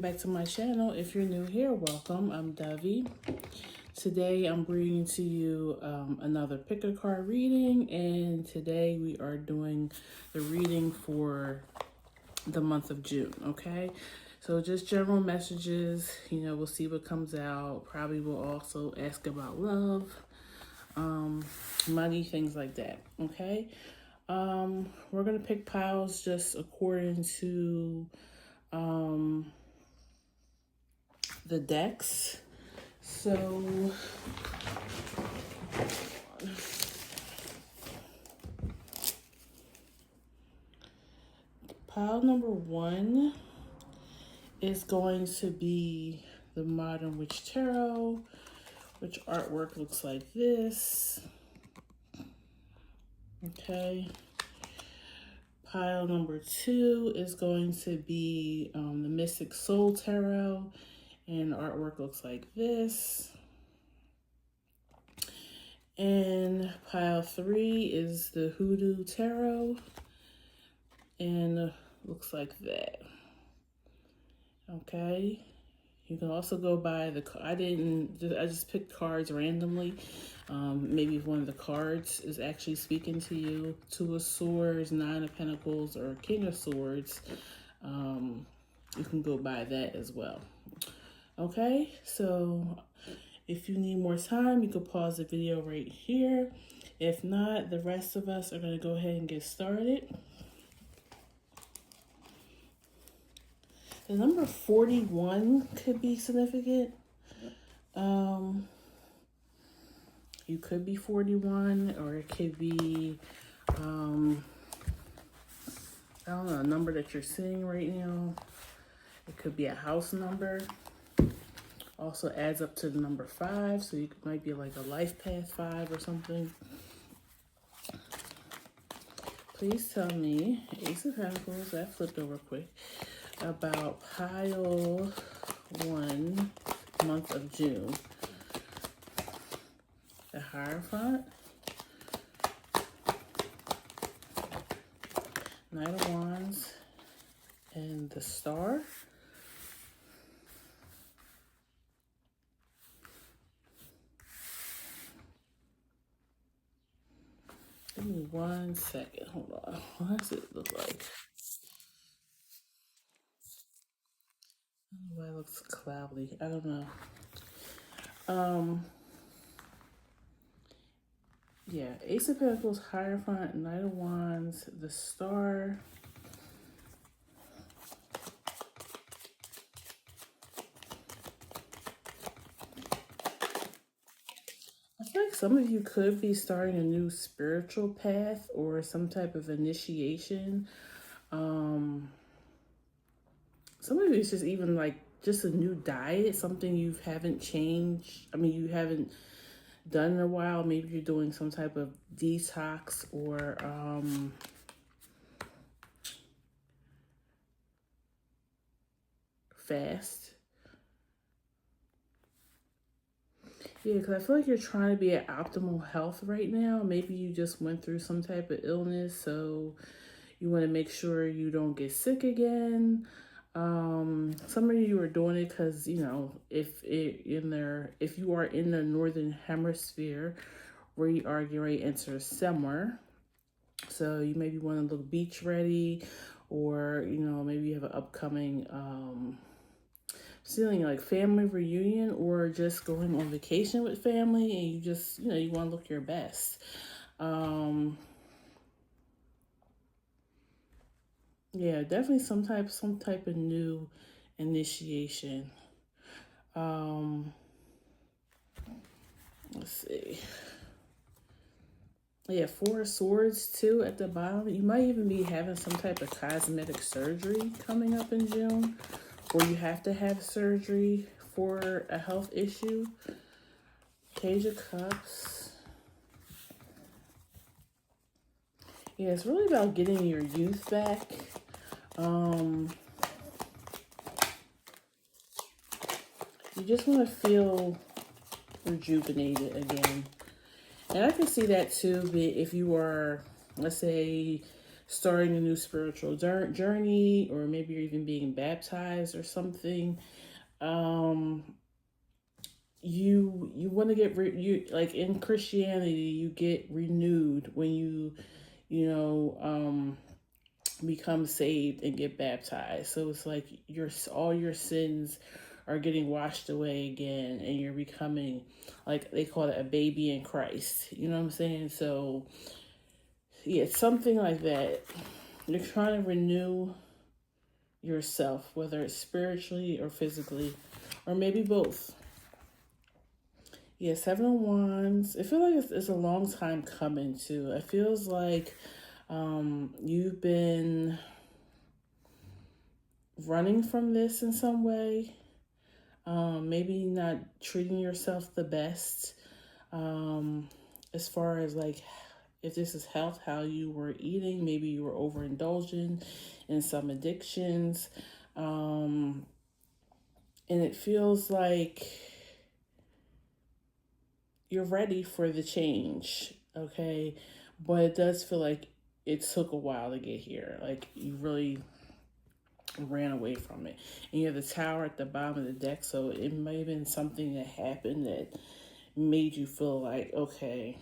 back to my channel. If you're new here, welcome. I'm Dovey. Today I'm bringing to you another pick a card reading, and today we are doing the reading for the month of June, okay? So just general messages, we'll see what comes out. Probably will also ask about love, money, things like that, okay? We're gonna pick piles just according to the decks. So pile number 1 is going to be the Modern Witch Tarot, which artwork looks like this. Okay. Pile number 2 is going to be the Mystic Soul Tarot, and artwork looks like this. And pile 3 is the Hoodoo Tarot, and looks like that. Okay. You can also go by the, I just picked cards randomly. Maybe if one of the cards is actually speaking to you. 2 of Swords, 9 of Pentacles, or King of Swords. You can go by that as well. Okay, so if you need more time, you can pause the video right here. If not, the rest of us are going to go ahead and get started. The number 41 could be significant. You could be 41, or it could be, I don't know, a number that you're seeing right now. It could be a house number. Also adds up to the number 5, so you might be like a life path 5 or something. Please tell me, Ace of Pentacles, that flipped over quick, about pile 1, month of June. The Hierophant, Knight of Wands, and the Star. Give me 1 second. Hold on. What does it look like? I don't know why it looks cloudy. I don't know. Yeah, Ace of Pentacles, Hierophant, Knight of Wands, the Star. I feel like some of you could be starting a new spiritual path or some type of initiation. Some of you is just even like just a new diet, something you haven't changed. I mean, you haven't done in a while. Maybe you're doing some type of detox or fast. Yeah, because I feel like you're trying to be at optimal health right now. Maybe you just went through some type of illness, so you want to make sure you don't get sick again. Some of you are doing it because, if you are in the northern hemisphere, where you are getting ready to enter summer, so you maybe want to look beach ready, or maybe you have an upcoming feeling like family reunion, or just going on vacation with family, and you just you want to look your best. Yeah, definitely some type of new initiation. Let's see. Yeah, 4 of Swords too at the bottom. You might even be having some type of cosmetic surgery coming up in June, or you have to have surgery for a health issue. Page of Cups. Yeah, it's really about getting your youth back. You just want to feel rejuvenated again. And I can see that too, if you are, let's say, starting a new spiritual journey, or maybe you're even being baptized or something. Um, you want to get you like in Christianity, you get renewed when you know become saved and get baptized. So it's like your all your sins are getting washed away again, and you're becoming, like they call it, a baby in Christ. You know what I'm saying? So yeah, something like that. You're trying to renew yourself, whether it's spiritually or physically, or maybe both. Yeah, Seven of Wands. It feels like it's a long time coming too. It feels like you've been running from this in some way. Maybe not treating yourself the best. As far as like, if this is health, how you were eating, maybe you were overindulging in some addictions. And it feels like you're ready for the change, okay? But it does feel like it took a while to get here. Like you really ran away from it. And you have the tower at the bottom of the deck, so it may have been something that happened that made you feel like, okay,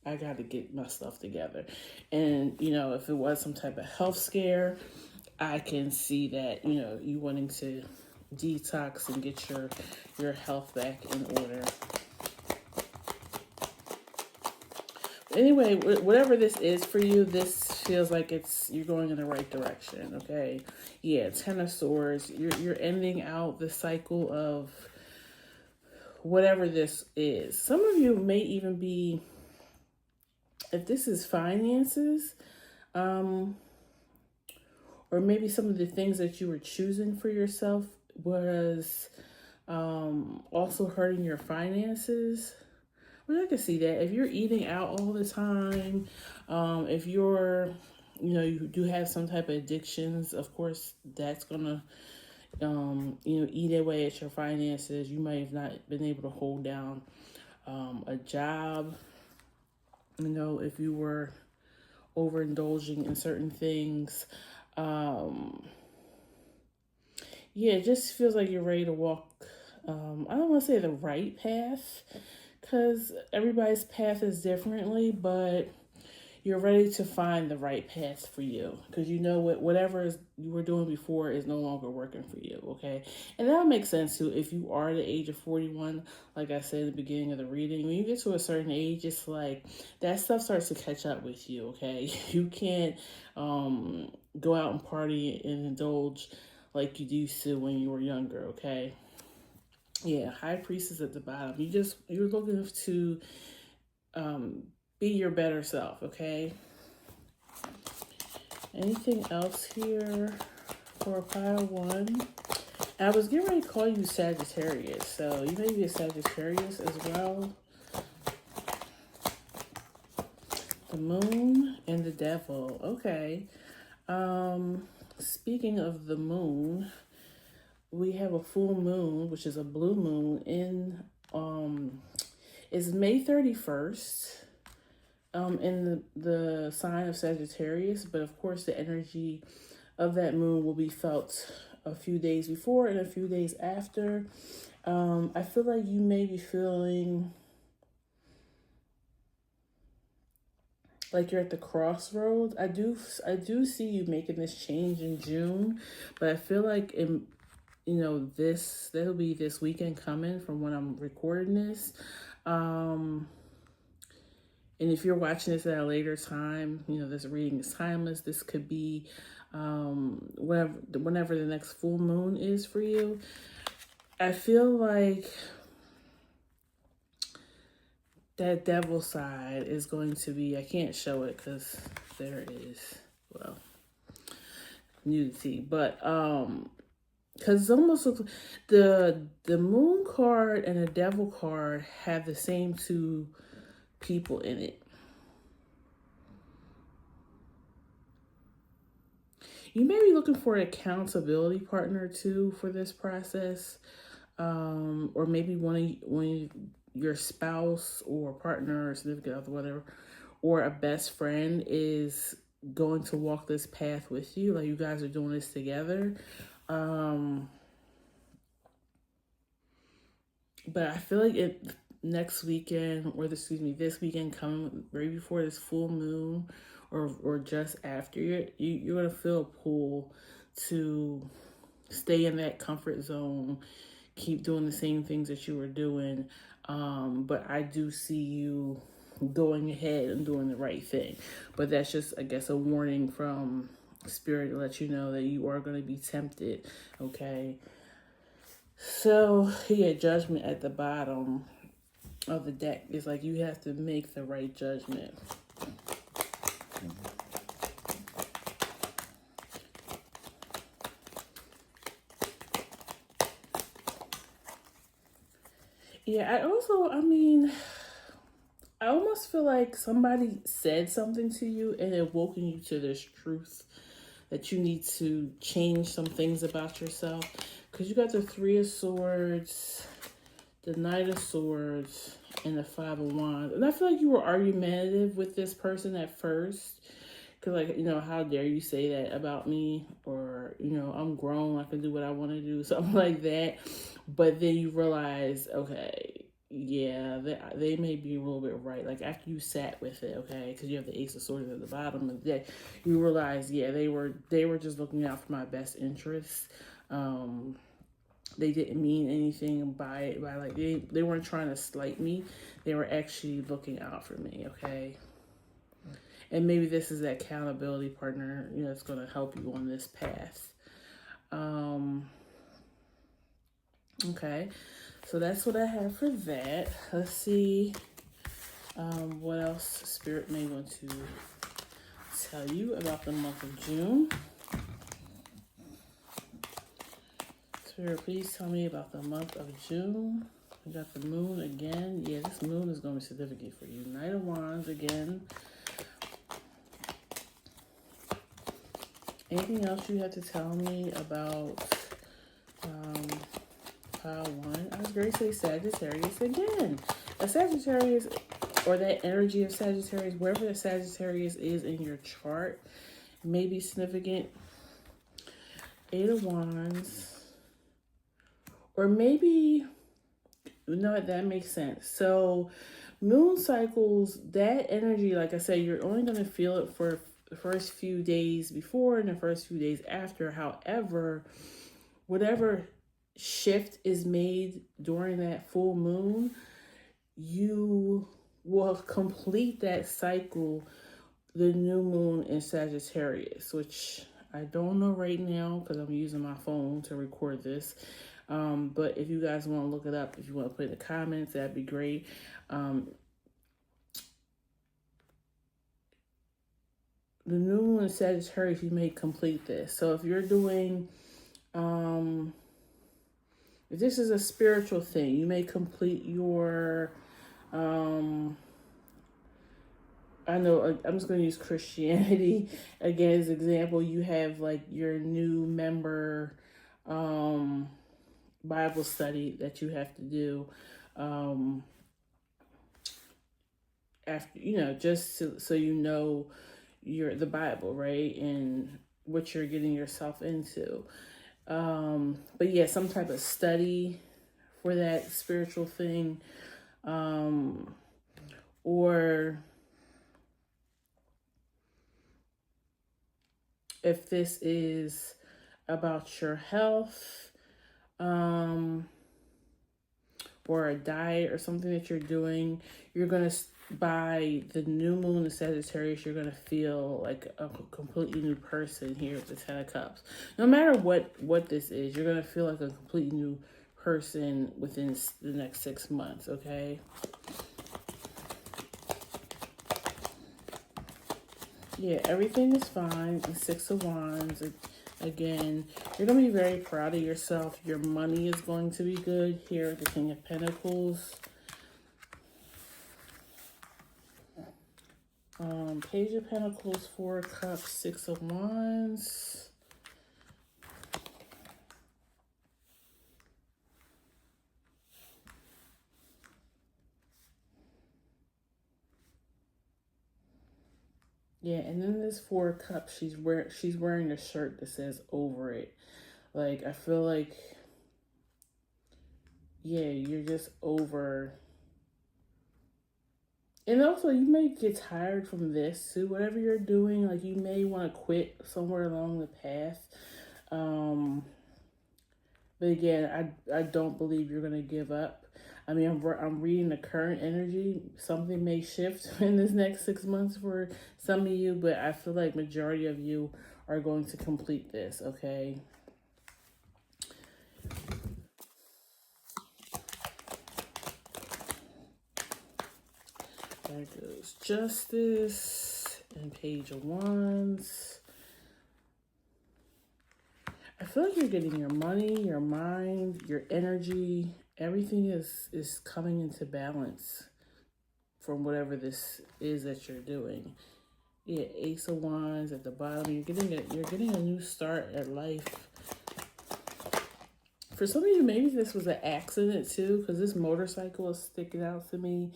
I got to get my stuff together. And, you know, if it was some type of health scare, I can see that, you know, you wanting to detox and get your health back in order. Anyway, whatever this is for you, this feels like you're going in the right direction, okay? Yeah, Ten of Swords. You're ending out the cycle of whatever this is. Some of you may even be, if this is finances, or maybe some of the things that you were choosing for yourself was also hurting your finances. Well, I can see that. If you're eating out all the time, if you're, you know, you do have some type of addictions, of course, that's going to, you know, eat away at your finances. You might have not been able to hold down a job. You know, if you were overindulging in certain things. Yeah, it just feels like you're ready to walk. I don't want to say the right path, because everybody's path is differently, but you're ready to find the right path for you, because you know whatever you were doing before is no longer working for you, okay? And that makes sense too. If you are the age of 41, like I said at the beginning of the reading, when you get to a certain age, it's like that stuff starts to catch up with you, okay? You can't go out and party and indulge like you used to when you were younger, okay? Yeah, High Priestess at the bottom. You're looking to be your better self, okay? Anything else here for pile one? I was getting ready to call you Sagittarius, so you may be a Sagittarius as well. The Moon and the Devil. Okay. Speaking of the moon, we have a full moon, which is a blue moon in it's May 31st. In the sign of Sagittarius, but of course the energy of that moon will be felt a few days before and a few days after. I feel like you may be feeling like you're at the crossroads. I do see you making this change in June, but I feel like that'll be this weekend coming from when I'm recording this. And if you're watching this at a later time, you know, this reading is timeless. This could be whenever the next full moon is for you. I feel like that devil side is going to be, I can't show it because there is, well, nudity. But because it's almost the moon card and the devil card have the same two people in it. You may be looking for an accountability partner too for this process, or maybe one of your spouse or partner or significant other, whatever, or a best friend is going to walk this path with you. Like, you guys are doing this together. But I feel like next weekend, or this weekend coming right before this full moon, or just after it, you're gonna feel a pull to stay in that comfort zone, keep doing the same things that you were doing. But I do see you going ahead and doing the right thing. But that's just, I guess, a warning from Spirit to let you know that you are going to be tempted, okay? So, yeah, judgment at the bottom of the deck is like you have to make the right judgment. Yeah, I almost feel like somebody said something to you and it woken you to this truth that you need to change some things about yourself. Because you got the Three of Swords, the Knight of Swords, and the Five of Wands. And I feel like you were argumentative with this person at first. Because, like, how dare you say that about me? Or, I'm grown, I can do what I want to do, something like that. But then you realize, okay, yeah, they may be a little bit right. Like, after you sat with it, okay, because you have the Ace of Swords at the bottom of the deck, you realize, yeah, they were just looking out for my best interests. They didn't mean anything by it. Like, they weren't trying to slight me. They were actually looking out for me, okay? And maybe this is that accountability partner, that's going to help you on this path. Okay, so that's what I have for that. Let's see what else Spirit may want to tell you about the month of June. Spirit, please tell me about the month of June. We got the moon again. Yeah, this moon is going to be significant for you. Knight of Wands again. Anything else you have to tell me about pile one? I was going to say Sagittarius again. A Sagittarius, or that energy of Sagittarius, wherever the Sagittarius is in your chart, may be significant. Eight of Wands. Or maybe, that makes sense. So moon cycles, that energy, like I said, you're only going to feel it for the first few days before and the first few days after. However, whatever shift is made during that full moon, you will complete that cycle, the new moon in Sagittarius, which I don't know right now because I'm using my phone to record this. But if you guys want to look it up, if you want to put in the comments, that'd be great. The new moon in Sagittarius, you may complete this. So if you're doing, if this is a spiritual thing, you may complete your, I know, I'm just going to use Christianity again as an example. You have like your new member Bible study that you have to do after, just so you're the Bible, right? And what you're getting yourself into. But yeah, some type of study for that spiritual thing. Or if this is about your health, or a diet or something that you're doing, you're going to, by the new moon in Sagittarius, you're going to feel like a completely new person here with the Ten of Cups. No matter what this is, you're going to feel like a completely new person within the next 6 months, okay? Yeah, everything is fine. The Six of Wands, again, you're going to be very proud of yourself. Your money is going to be good here, the King of Pentacles. Page of Pentacles, Four of Cups, Six of Wands. Yeah, and then this Four of Cups, she's wearing a shirt that says over it. Like I feel like, yeah, you're just over. And also, you may get tired from this too. Whatever you're doing, like you may want to quit somewhere along the path. Um, but again, I don't believe you're gonna give up. I mean, I'm reading the current energy. Something may shift in this next 6 months for some of you, but I feel like majority of you are going to complete this. Okay. There goes Justice and Page of Wands. I feel like you're getting your money, your mind, your energy. Everything is coming into balance from whatever this is that you're doing. Yeah, Ace of Wands at the bottom. You're getting a new start at life. For some of you, maybe this was an accident too, because this motorcycle is sticking out to me.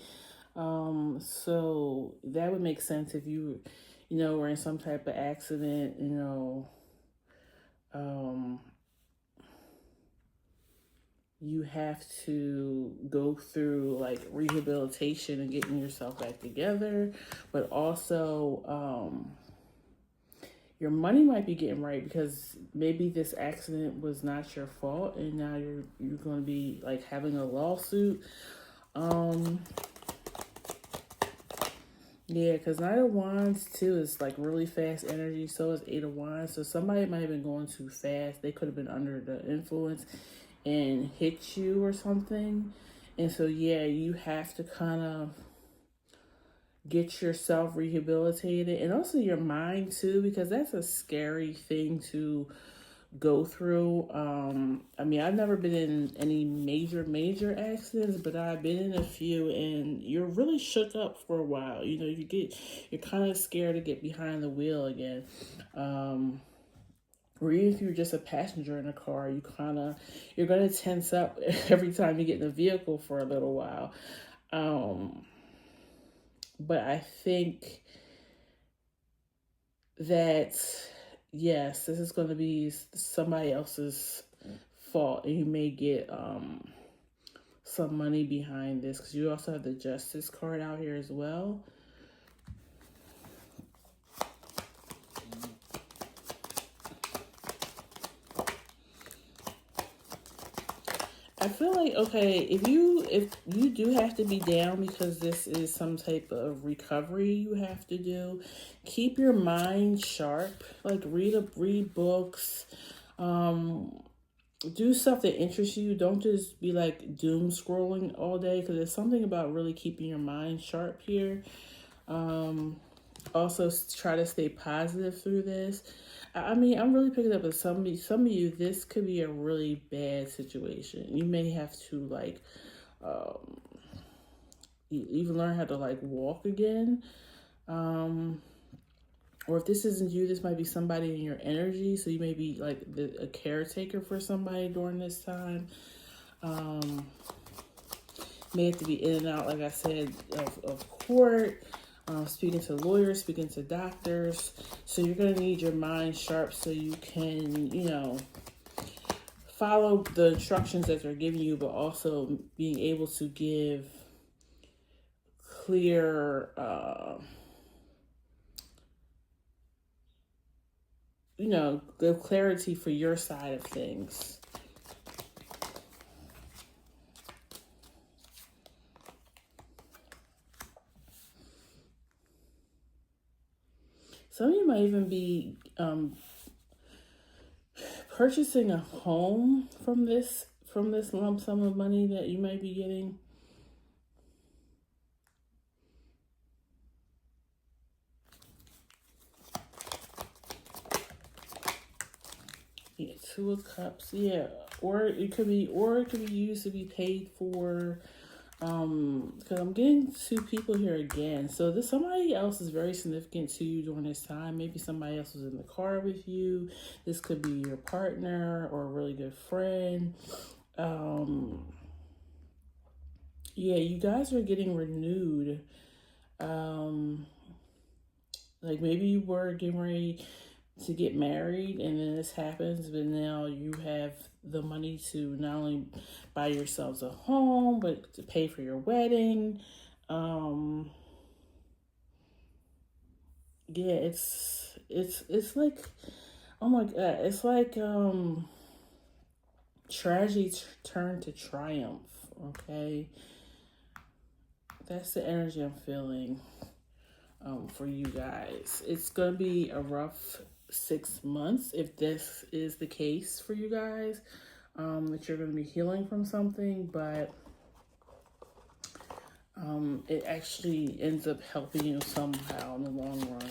So that would make sense if you were in some type of accident, um, you have to go through like rehabilitation and getting yourself back together, but also, your money might be getting right because maybe this accident was not your fault and now you're going to be like having a lawsuit. Um, Yeah, because Knight of Wands too is like really fast energy. So is Eight of Wands. So somebody might have been going too fast. They could have been under the influence and hit you or something. And so yeah, you have to kind of get yourself rehabilitated and also your mind too, because that's a scary thing to go through. I mean, I've never been in any major accidents, but I've been in a few, and you're really shook up for a while. You're kind of scared to get behind the wheel again. Or even if you're just a passenger in a car, you're gonna tense up every time you get in the vehicle for a little while. Um, but I think that yes, this is going to be somebody else's fault, and you may get some money behind this because you also have the Justice card out here as well. I feel like, okay, if you do have to be down because this is some type of recovery you have to do, keep your mind sharp. Like read books, um, do stuff that interests you. Don't just be like doom scrolling all day because there's something about really keeping your mind sharp here. Um, Also try to stay positive through this. I mean, I'm really picking up with some of you. This could be a really bad situation. You may have to like um, even learn how to like walk again. Um, or if this isn't you, this might be somebody in your energy. So you may be like a caretaker for somebody during this time. Um, may have to be in and out, like I said, of court, speaking to lawyers, speaking to doctors. So you're going to need your mind sharp so you can, follow the instructions that they're giving you, but also being able to give clear, the clarity for your side of things. Some of you might even be purchasing a home from this lump sum of money that you might be getting. Yeah, Two of Cups. Yeah, or it could be used to be paid for. Because I'm getting two people here again. So this somebody else is very significant to you during this time. Maybe somebody else was in the car with you. This could be your partner or a really good friend. Yeah, you guys are getting renewed. Um, Like maybe you were getting ready to get married and then this happens, but now you have the money to not only buy yourselves a home, but to pay for your wedding. Yeah, it's like, oh my god, it's like tragedy turned to triumph. Okay, that's the energy I'm feeling for you guys. It's gonna be a rough 6 months if this is the case for you guys. That you're gonna be healing from something, but it actually ends up helping you somehow in the long run.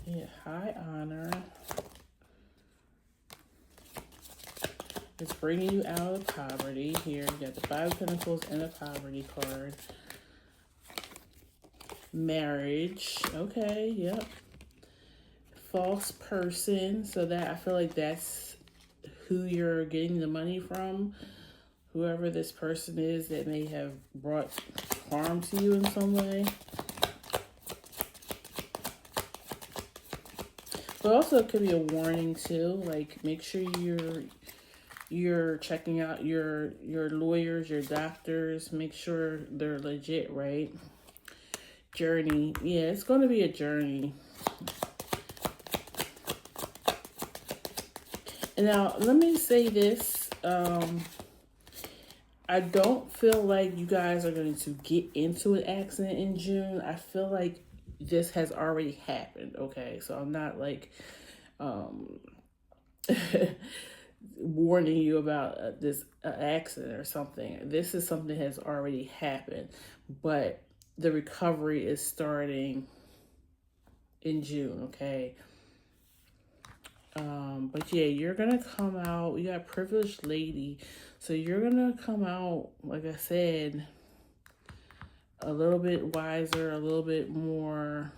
Yeah, high honor. It's bringing you out of poverty. Here, you got the Five of Pentacles and a poverty card. Marriage. Okay, yep. False person. So that, I feel like that's who you're getting the money from. Whoever this person is that may have brought harm to you in some way. But also it could be a warning too. Like, make sure you're checking out your lawyers, your doctors. Make sure they're legit, right? Journey. Yeah, it's going to be a journey. And now, let me say this. I don't feel like you guys are going to get into an accident in June. I feel like this has already happened, okay? So I'm not like warning you about this accident or something. This is something that has already happened, but the recovery is starting in June, okay? But yeah, you're gonna come out. You got privileged lady, so you're gonna come out, like I said, a little bit wiser, a little bit more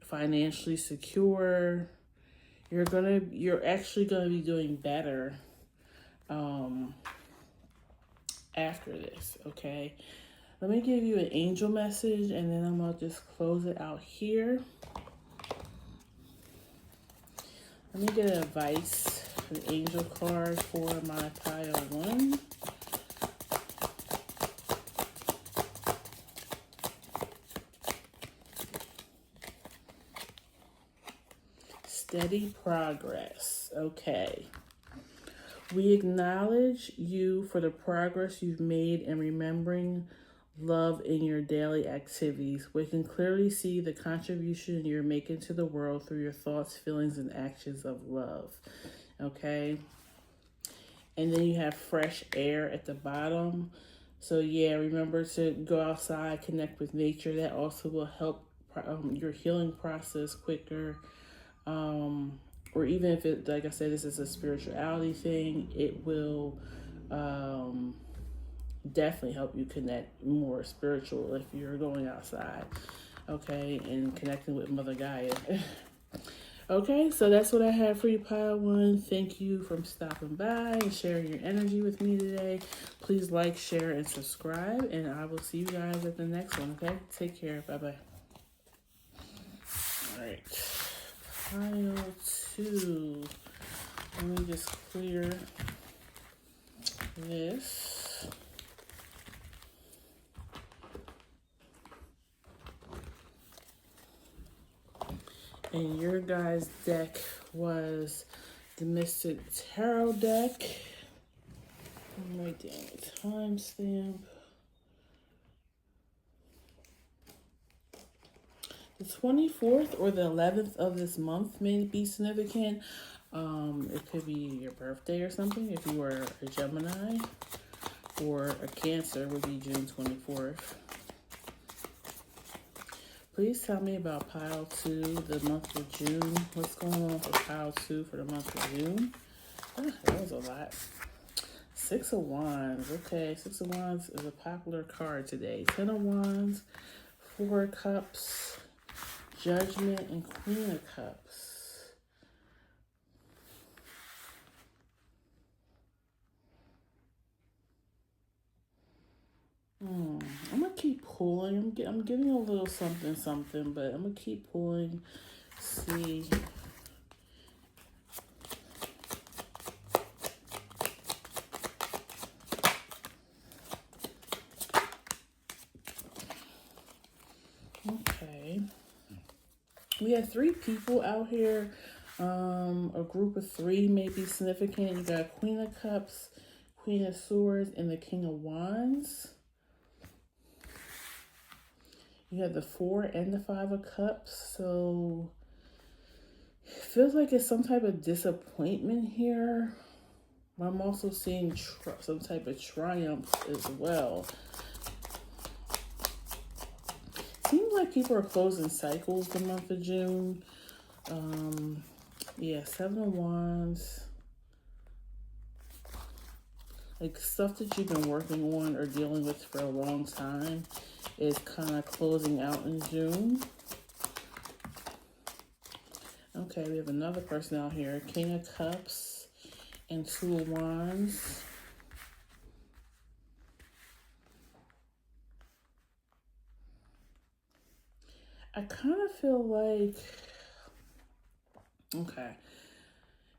financially secure. You're actually gonna be doing better after this, okay? Let me give you an angel message and then I'm gonna just close it out here. Let me get an advice, an angel card for my pile one. Steady progress. Okay. We acknowledge you for the progress you've made in remembering love in your daily activities. We can clearly see the contribution you're making to the world through your thoughts, feelings, and actions of love. Okay. And then you have fresh air at the bottom. So yeah, remember to go outside, connect with nature. That also will help your healing process quicker. Or even if it, like I said, this is a spirituality thing, it will definitely help you connect more spiritual if you're going outside, okay, and connecting with Mother Gaia. Okay, so that's what I have for you, pile one. Thank you for stopping by and sharing your energy with me today. Please like, share, and subscribe, and I will see you guys at the next one, okay? Take care. Bye-bye. All right. Pile two. Let me just clear this. And your guys' deck was the Mystic Tarot deck. I'm right down the timestamp. The 24th or the 11th of this month may be significant. It could be your birthday or something if you were a Gemini, or a Cancer would be June 24th. Please tell me about pile two, the month of June. What's going on for pile two for the month of June? Ah, that was a lot. Six of Wands. Okay, Six of Wands is a popular card today. 10 of Wands, 4 of Cups, Judgment, and Queen of Cups. I'm gonna keep pulling. I'm getting a little something, something, but I'm gonna keep pulling. See. Okay. We have 3 people out here. A group of 3 may be significant. You got Queen of Cups, Queen of Swords, and the King of Wands. You have the 4 and the 5 of Cups. So it feels like it's some type of disappointment here. I'm also seeing some type of triumph as well. Seems like people are closing cycles the month of June. Yeah, 7 of Wands. Like stuff that you've been working on or dealing with for a long time is kind of closing out in June. Okay, we have another person out here. King of Cups and 2 of Wands. I kind of feel like, okay,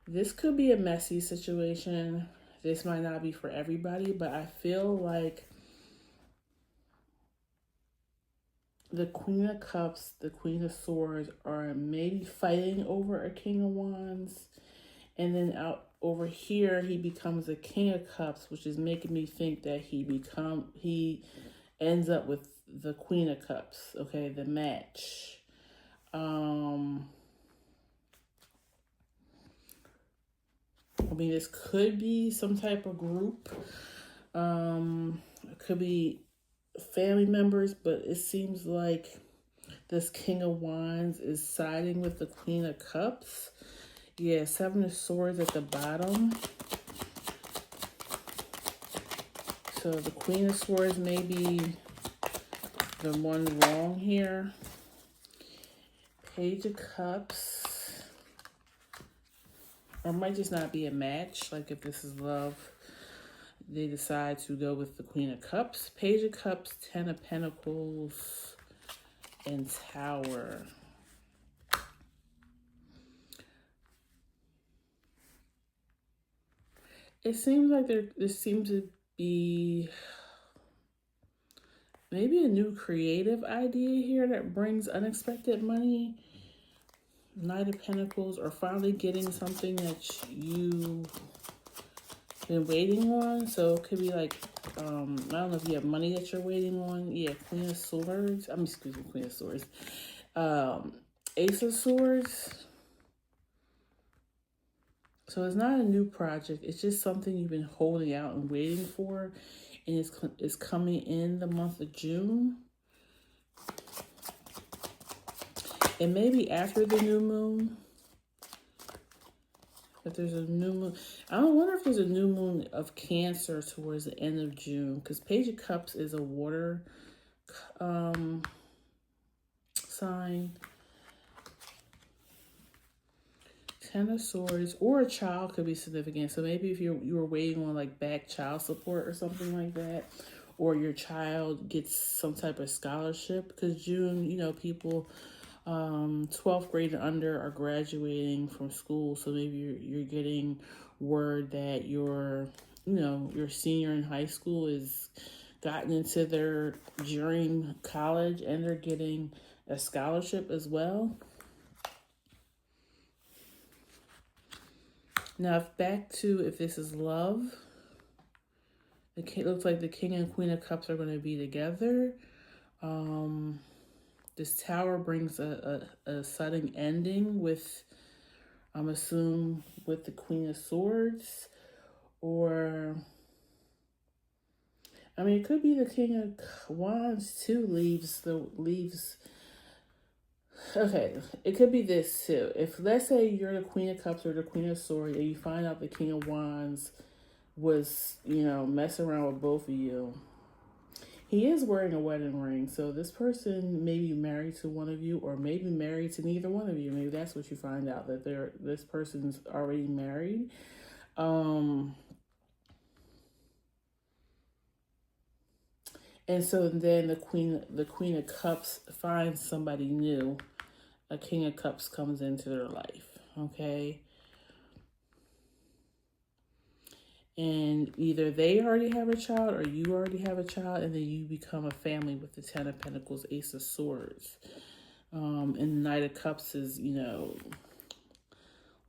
this could be a messy situation. This might not be for everybody, but I feel like the Queen of Cups, the Queen of Swords are maybe fighting over a King of Wands. And then out over here, he becomes a King of Cups, which is making me think that he ends up with the Queen of Cups, okay, the match. I mean, this could be some type of group. It could be family members, but it seems like this King of Wands is siding with the Queen of Cups. Yeah, 7 of Swords at the bottom. So the Queen of Swords may be the one wrong here. Page of Cups. Or it might just not be a match. Like if this is love, they decide to go with the Queen of Cups. Page of Cups, 10 of Pentacles, and Tower. It seems like there seems to be maybe a new creative idea here that brings unexpected money. Knight of Pentacles, or finally getting something that you've been waiting on. So it could be like, I don't know if you have money that you're waiting on. Yeah, Queen of Swords. Excuse me, Queen of Swords. Ace of Swords. So it's not a new project. It's just something you've been holding out and waiting for. And it's coming in the month of June. And maybe after the new moon. If there's a new moon. I don't wonder if there's a new moon of Cancer towards the end of June. Because Page of Cups is a water sign. 10 of Swords, or a child could be significant. So maybe if you were waiting on like back child support or something like that, or your child gets some type of scholarship, because June, you know, people 12th grade and under are graduating from school. So maybe you're getting word that your senior in high school is gotten into their dream college and they're getting a scholarship as well. Now, back to if this is love, it looks like the King and Queen of Cups are going to be together. This Tower brings a sudden ending with, I'm assuming, with the Queen of Swords. Or, I mean, it could be the King of Wands too leaves. Okay, it could be this too. If, let's say, you're the Queen of Cups or the Queen of Swords and you find out the King of Wands was, messing around with both of you. He is wearing a wedding ring, so this person may be married to one of you or maybe married to neither one of you. Maybe that's what you find out, that this person's already married. And so then the Queen of Cups finds somebody new. A King of Cups comes into their life, okay? And either they already have a child or you already have a child, and then you become a family with the Ten of Pentacles, Ace of Swords. And Knight of Cups is,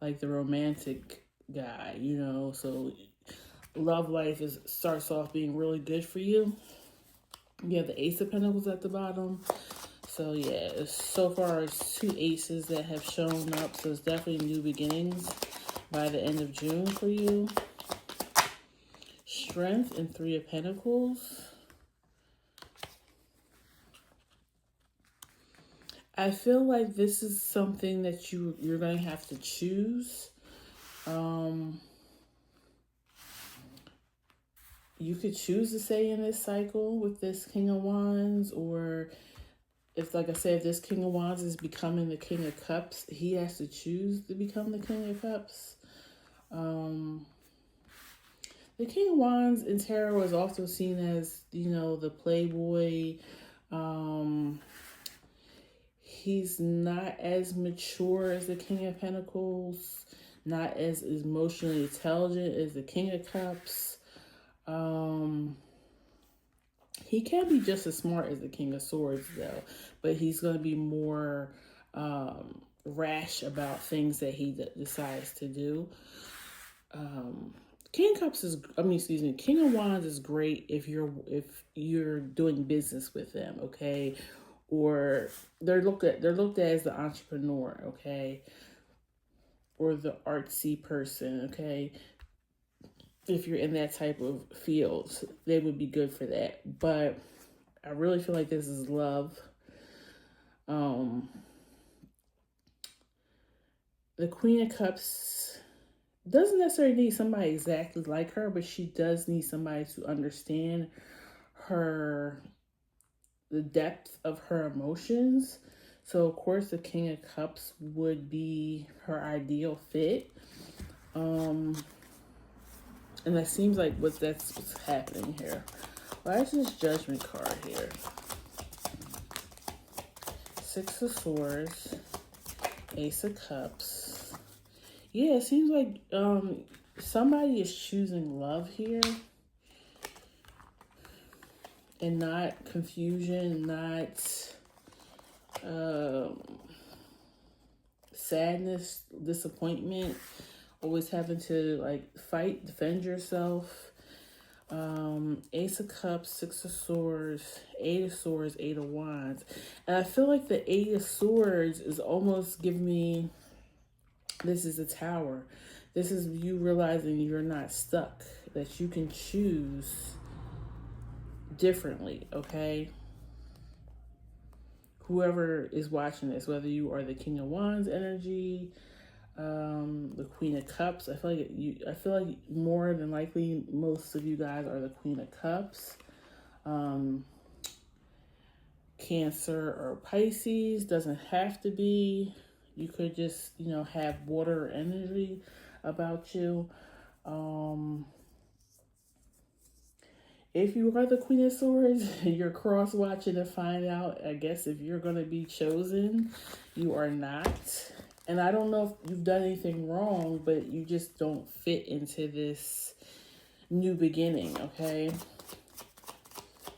like the romantic guy, so love life starts off being really good for you. You have the Ace of Pentacles at the bottom. So yeah, so far it's 2 aces that have shown up. So it's definitely new beginnings by the end of June for you. Strength and 3 of Pentacles. I feel like this is something that you're going to have to choose. You could choose to stay in this cycle with this King of Wands, or if, like I said, if this King of Wands is becoming the King of Cups, he has to choose to become the King of Cups. The King of Wands in tarot is also seen as, the playboy. He's not as mature as the King of Pentacles, not as emotionally intelligent as the King of Cups. He can be just as smart as the King of Swords, though, but he's going to be more rash about things that he decides to do. King of Wands is great if you're doing business with them, okay? Or they're looked at as the entrepreneur, okay? Or the artsy person, okay? If you're in that type of field, they would be good for that. But I really feel like this is love. The Queen of Cups doesn't necessarily need somebody exactly like her, but she does need somebody to understand the depth of her emotions. So of course the King of Cups would be her ideal fit. And that seems like what's happening here. Why is this Judgment card here? 6 of Swords, Ace of Cups. Yeah, it seems like somebody is choosing love here. And not confusion, not sadness, disappointment, always having to like fight, defend yourself. Ace of Cups, 6 of Swords, 8 of Swords, 8 of Wands. And I feel like the 8 of Swords is almost giving me, this is a tower. This is you realizing you're not stuck, that you can choose differently, okay? Whoever is watching this, whether you are the King of Wands energy, the Queen of Cups, I feel like more than likely most of you guys are the Queen of Cups. Cancer or Pisces, doesn't have to be. You could just, have water energy about you. If you are the Queen of Swords, you're cross-watching to find out, I guess, if you're going to be chosen. You are not. And I don't know if you've done anything wrong, but you just don't fit into this new beginning, okay?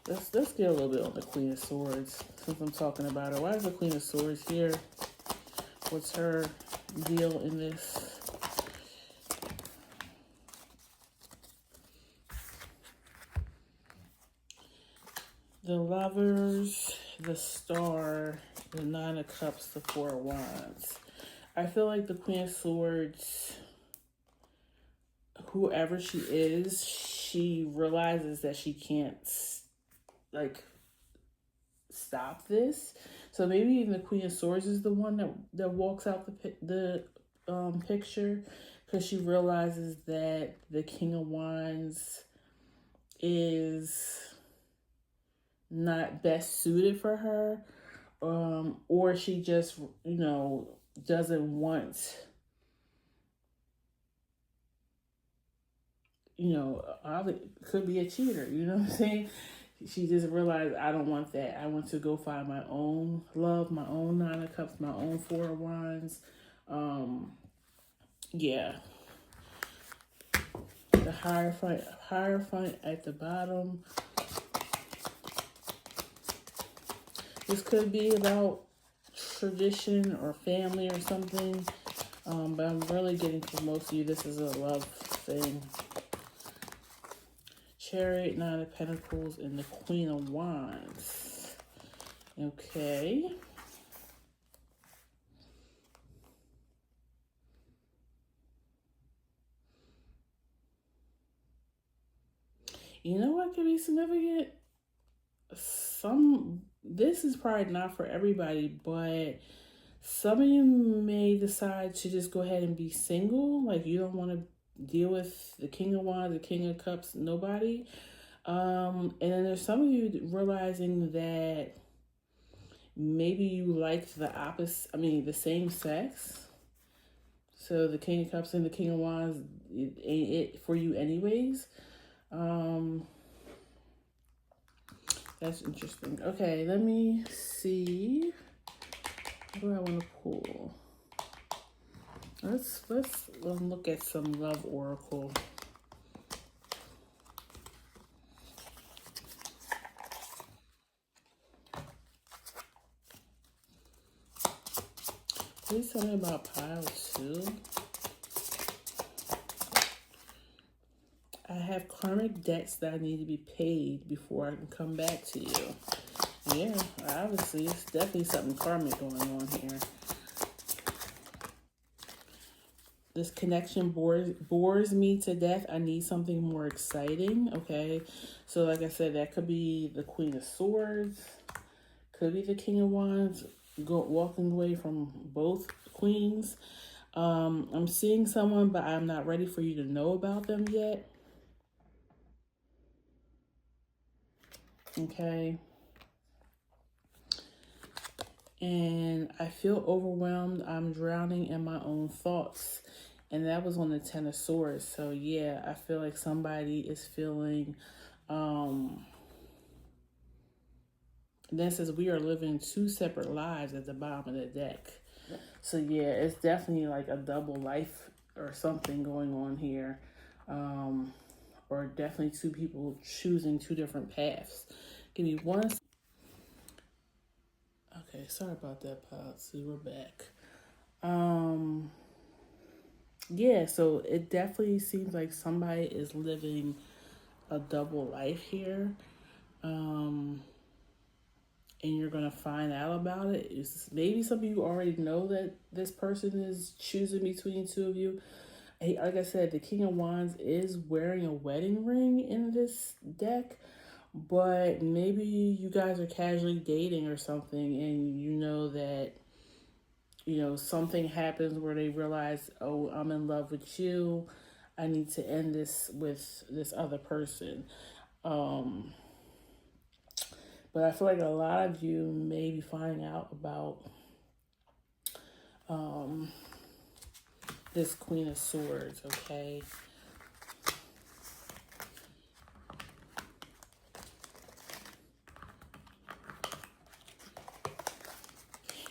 Let's get a little bit on the Queen of Swords, since I'm talking about her. Why is the Queen of Swords here? What's her deal in this? The Lovers, the Star, the 9 of Cups, the 4 of Wands. I feel like the Queen of Swords, whoever she is, she realizes that she can't, stop this. So maybe even the Queen of Swords is the one that walks out the picture, because she realizes that the King of Wands is not best suited for her, or she just, doesn't want, could be a cheater, you know what I'm saying? she just realized, I don't want that. I want to go find my own love, my own Nine of Cups, my own Four of Wands. Yeah. The Hierophant at the bottom. This could be about tradition or family or something. But I'm really getting for most of you, this is a love thing. Chariot, Nine of Pentacles, and the Queen of Wands. Okay. You know what could be significant? This is probably not for everybody, but some of you may decide to just go ahead and be single. Like, you don't want to deal with the King of Wands, the King of Cups, nobody. And then there's some of you realizing that maybe you like the same sex. So the King of Cups and the King of Wands, it ain't it for you anyways. That's interesting. Okay, let me see. What do I want to pull? Let's look at some love oracle. Please tell me about pile 2. I have karmic debts that I need to be paid before I can come back to you. Yeah, obviously, it's definitely something karmic going on here. This connection bores me to death. I need something more exciting, okay? So like I said, that could be the Queen of Swords. Could be the King of Wands. Walking away from both queens. I'm seeing someone, but I'm not ready for you to know about them yet. Okay. And I feel overwhelmed. I'm drowning in my own thoughts. And that was on the Ten of Swords. So yeah, I feel like somebody is feeling, then says we are living 2 separate lives at the bottom of the deck. So yeah, it's definitely like a double life or something going on here. Or definitely 2 people choosing 2 different paths. Give me one. Okay, sorry about that, pal. See, we're back. Yeah, so it definitely seems like somebody is living a double life here. And you're going to find out about it. Maybe some of you already know that this person is choosing between 2 of you. Like I said, the King of Wands is wearing a wedding ring in this deck. But maybe you guys are casually dating or something, and you know that, something happens where they realize, oh, I'm in love with you. I need to end this with this other person. But I feel like a lot of you may be finding out about this Queen of Swords, okay?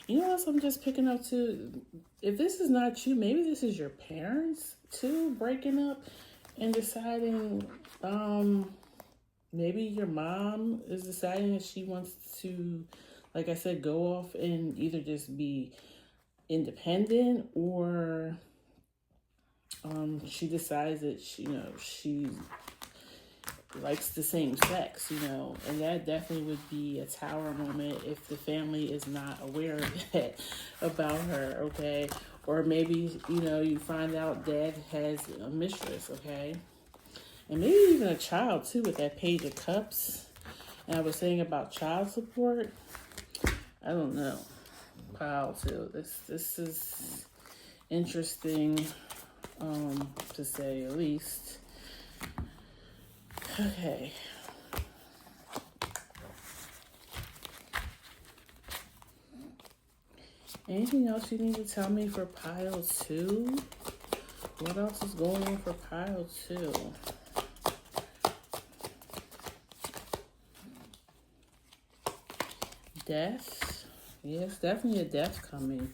You know what I'm just picking up too? If this is not you, maybe this is your parents too breaking up and deciding, maybe your mom is deciding that she wants to, like I said, go off and either just be independent, or she decides that she likes the same sex, and that definitely would be a tower moment if the family is not aware of that about her, okay? Or maybe, you find out dad has a mistress, okay? And maybe even a child too with that Page of Cups. And I was saying about child support. I don't know. Pile too. This is interesting, to say at least. Okay. Anything else you need to tell me for pile 2? What else is going on for pile 2? Death. Yes, definitely a death coming.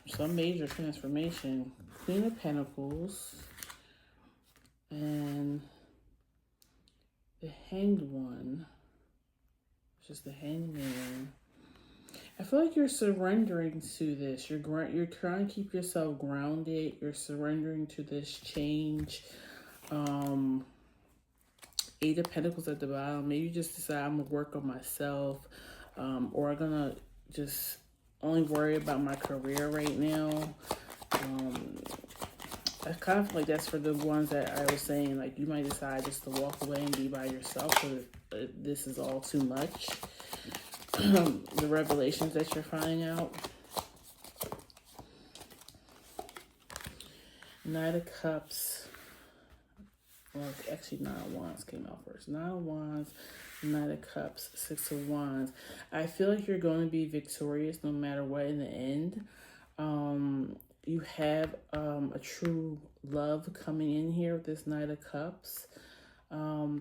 Some major transformation. Queen of Pentacles. And the Hanged One. Which is the Hanged Man. I feel like you're surrendering to this. You're trying to keep yourself grounded. You're surrendering to this change. Eight of Pentacles at the bottom. Maybe you just decide I'm going to work on myself. Or I'm going to just only worry about my career right now. I kind of feel like that's for the ones that I was saying. Like, you might decide just to walk away and be by yourself because this is all too much. The revelations that you're finding out. Knight of Cups. Well, actually, Nine of Wands came out first. Nine of Wands, Knight of Cups, Six of Wands. I feel like you're going to be victorious no matter what in the end. You have a true love coming in here with this Knight of Cups.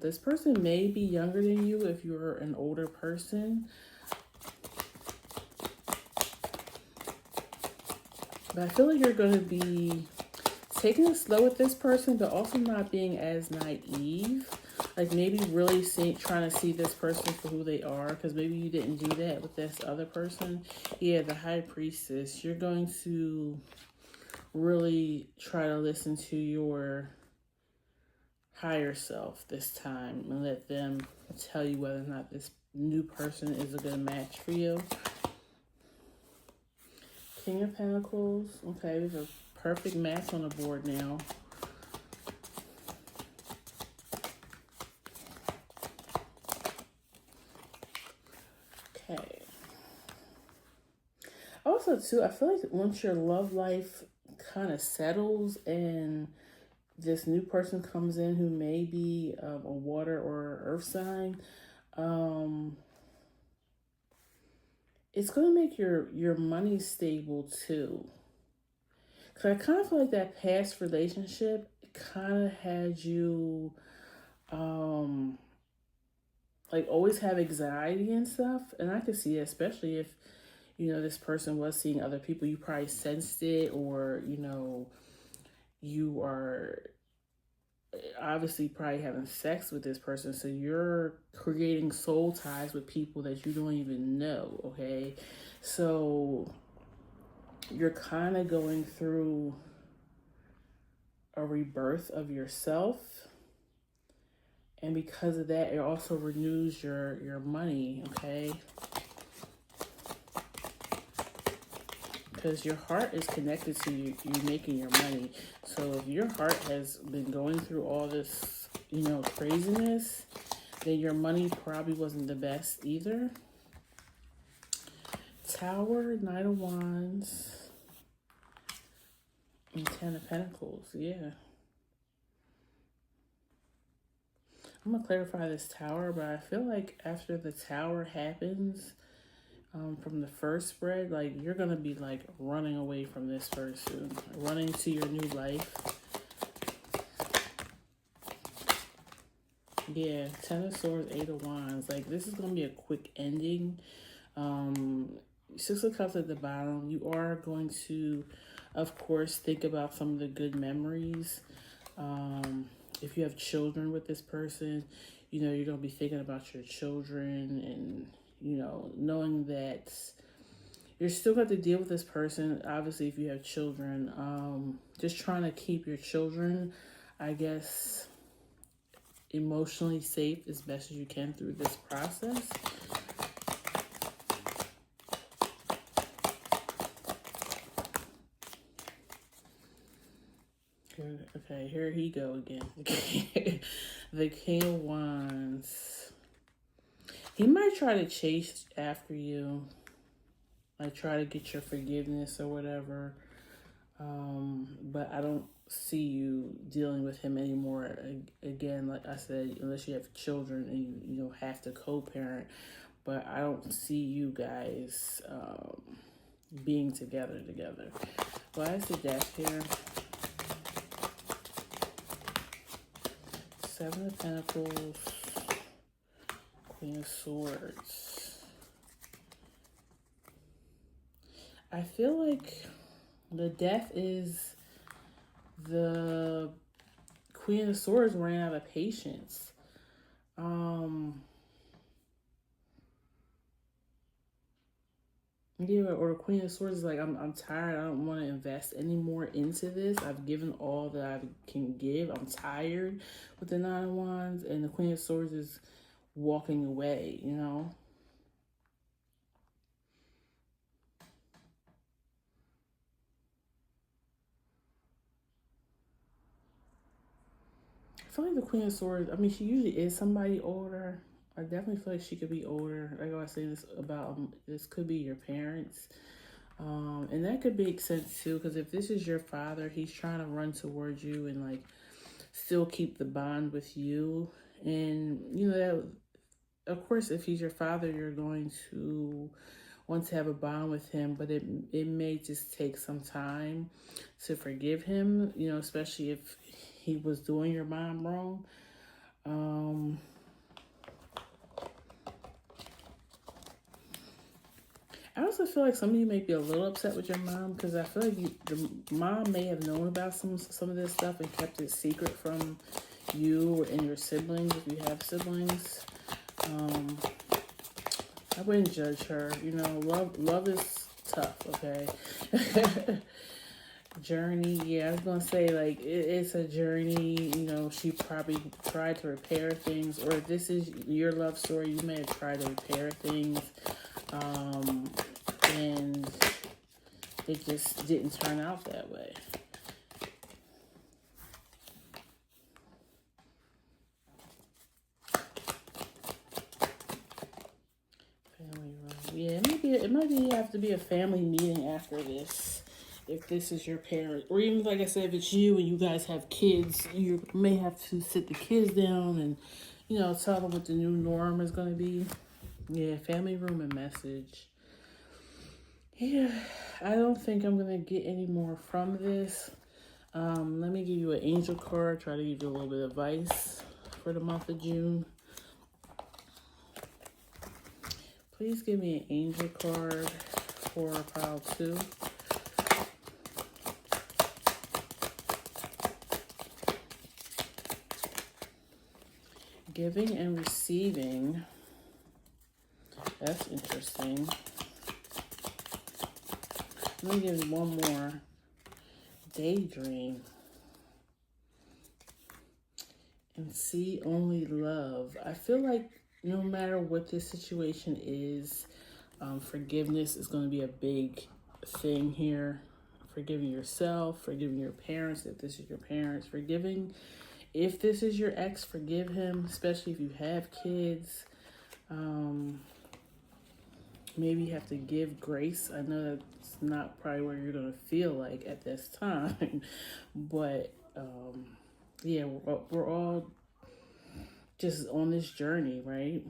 This person may be younger than you if you're an older person. But I feel like you're going to be taking it slow with this person, but also not being as naive. Like maybe really trying to see this person for who they are, because maybe you didn't do that with this other person. Yeah, the High Priestess. You're going to really try to listen to your higher self this time and let them tell you whether or not this new person is a good match for you. King of Pentacles. Okay, we have a perfect match on the board now. Okay. Also, too, I feel like once your love life kind of settles and this new person comes in who may be a water or earth sign, it's going to make your money stable, too. Because I kind of feel like that past relationship kind of had you, like, always have anxiety and stuff. And I could see it, especially if, you know, this person was seeing other people. You probably sensed it, or, you know, you are obviously probably having sex with this person. So you're creating soul ties with people that you don't even know, okay? So you're kind of going through a rebirth of yourself. And because of that, it also renews your money, okay? Because your heart is connected to you making your money. So if your heart has been going through all this, you know, craziness, then your money probably wasn't the best either. Tower, Knight of Wands, and Ten of Pentacles. Yeah. I'm going to clarify this Tower, but I feel like after the Tower happens, from the first spread, like, you're going to be, like, running away from this person, running to your new life. Yeah, Ten of Swords, Eight of Wands. Like, this is going to be a quick ending. Six of Cups at the bottom. You are going to, of course, think about some of the good memories. If you have children with this person, you know, you're going to be thinking about your children and, you know, knowing that you're still going to deal with this person. Obviously, if you have children, just trying to keep your children, I guess, emotionally safe as best as you can through this process. Okay, here he go again. The King of Wands. He might try to chase after you, like try to get your forgiveness or whatever. But I don't see you dealing with him anymore. Again, like I said, unless you have children and you know, have to co-parent. But I don't see you guys being together. Why is the Death here? Seven of Pentacles, Queen of Swords. I feel like the death is the Queen of Swords ran out of patience. Yeah, or the Queen of Swords is like, I'm tired. I don't want to invest any more into this. I've given all that I can give. I'm tired with the Nine of Wands, and the Queen of Swords is walking away, you know? I feel like the Queen of Swords, I mean, she usually is somebody older. I definitely feel like she could be older. Like I was saying this about, this could be your parents. And that could make sense too, because if this is your father, he's trying to run towards you and like still keep the bond with you. And you know that, of course, if he's your father, you're going to want to have a bond with him, but it may just take some time to forgive him. You know, especially if he was doing your mom wrong. Um, I also feel like some of you may be a little upset with your mom because I feel like the mom may have known about some of this stuff and kept it secret from you and your siblings if you have siblings. Um, I wouldn't judge her. You know, love is tough. Okay. Journey, yeah, I was gonna say like it's a journey. You know, she probably tried to repair things, or if this is your love story, you may have tried to repair things. Um, and it just didn't turn out that way. Family room. Yeah, it might be have to be a family meeting after this. If this is your parent, or even like I said, if it's you and you guys have kids, you may have to sit the kids down and, you know, tell them what the new norm is going to be. Yeah, family room and message. Yeah, I don't think I'm going to get any more from this. Let me give you an angel card, try to give you a little bit of advice for the month of June. Please give me an angel card for pile 2. Giving and receiving. That's interesting. Let me give you one more. Daydream. And see only love. I feel like no matter what this situation is, forgiveness is going to be a big thing here. Forgiving yourself, forgiving your parents if this is your parents, forgiving if this is your ex, forgive him, especially if you have kids. Maybe you have to give grace. I know that's not probably where you're going to feel like at this time, but yeah, we're all just on this journey, right?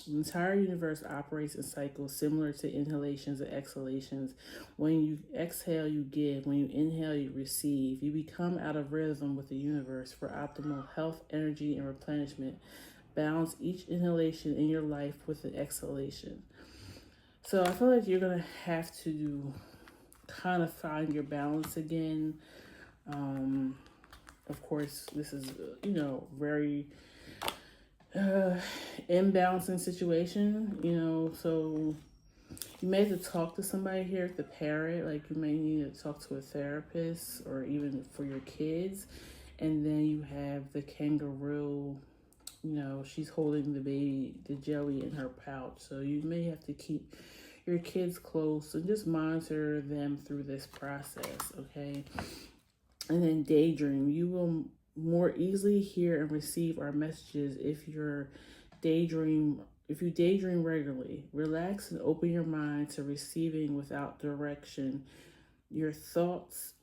The entire universe operates in cycles similar to inhalations and exhalations. When you exhale, you give. When you inhale, you receive. You become out of rhythm with the universe for optimal health, energy, and replenishment. Balance each inhalation in your life with an exhalation. So I feel like you're going to have to kind of find your balance again. Of course, this is, you know, very imbalancing situation, you know, so you may have to talk to somebody here at the parent, like you may need to talk to a therapist or even for your kids. And then you have the kangaroo, you know, she's holding the baby, the jelly in her pouch. So you may have to keep your kids close and just monitor them through this process, okay? And then daydream. You will more easily hear and receive our messages if you daydream regularly. Relax and open your mind to receiving without directing your thoughts.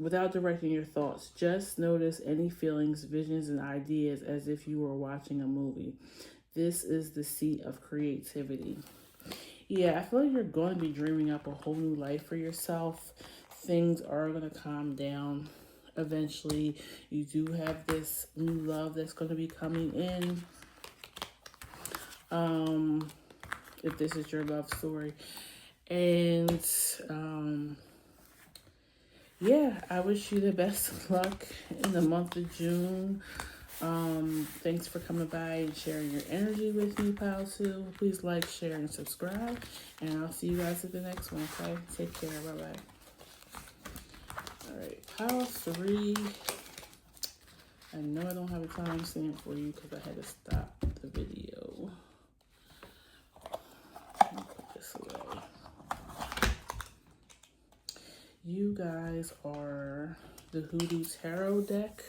Just notice any feelings, visions, and ideas as if you were watching a movie. This is the seat of creativity. Yeah, I feel like you're going to be dreaming up a whole new life for yourself. Things are going to calm down eventually. You do have this new love that's going to be coming in. If this is your love story. And I wish you the best of luck in the month of June. Thanks for coming by and sharing your energy with me, Pile 2. Please like, share, and subscribe. And I'll see you guys at the next one, okay? Take care. Bye-bye. All right, Pile 3. I know I don't have a time stamp for you because I had to stop the video. Let me put this away. You guys are the Hoodoo Tarot deck.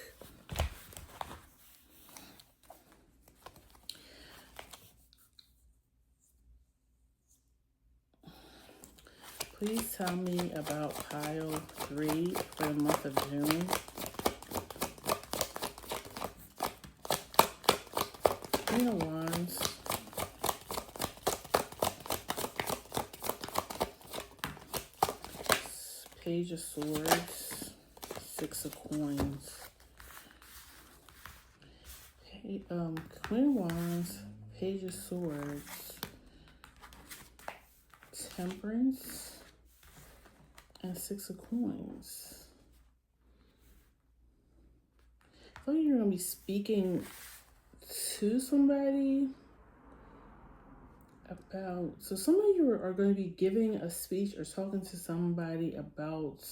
Please tell me about Pile 3 for the month of June. Queen of Wands. Page of Swords. Six of Coins. Queen of Wands. Page of Swords. Temperance. And Six of Coins. I thought you were going to be speaking to somebody about, so some of you are going to be giving a speech or talking to somebody about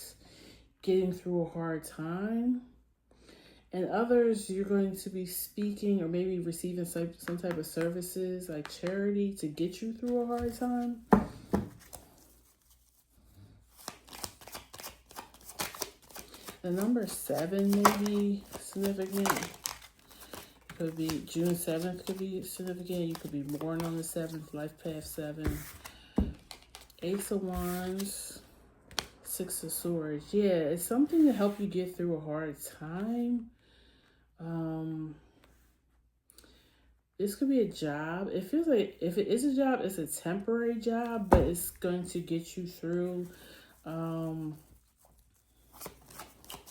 getting through a hard time, and others you're going to be speaking or maybe receiving some type of services like charity to get you through a hard time. The number 7 may be significant. Could be June 7th could be significant. You could be born on the 7th, life path 7. Ace of Wands, Six of Swords. Yeah, it's something to help you get through a hard time. This could be a job. It feels like if it is a job, it's a temporary job, but it's going to get you through,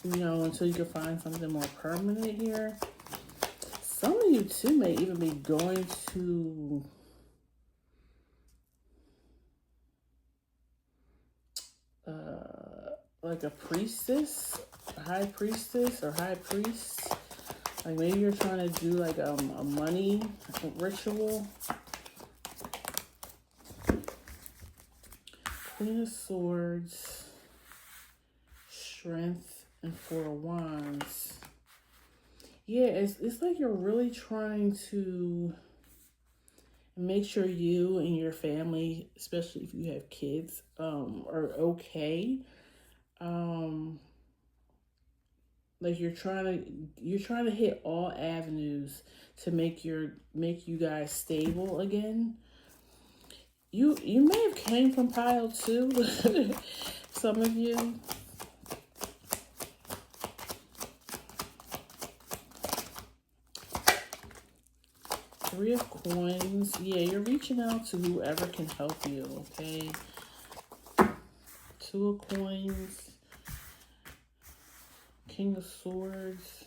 until you can find something more permanent here. Some of you, too, may even be going to like a priestess, a high priestess or high priest. Like maybe you're trying to do like a money ritual. Queen of Swords, Strength, and Four of Wands. Yeah, it's like you're really trying to make sure you and your family, especially if you have kids, are okay. Like you're trying to hit all avenues to make you guys stable again. You may have came from Pile 2, some of you. Three of Coins. Yeah, you're reaching out to whoever can help you, okay? Two of Coins. King of Swords.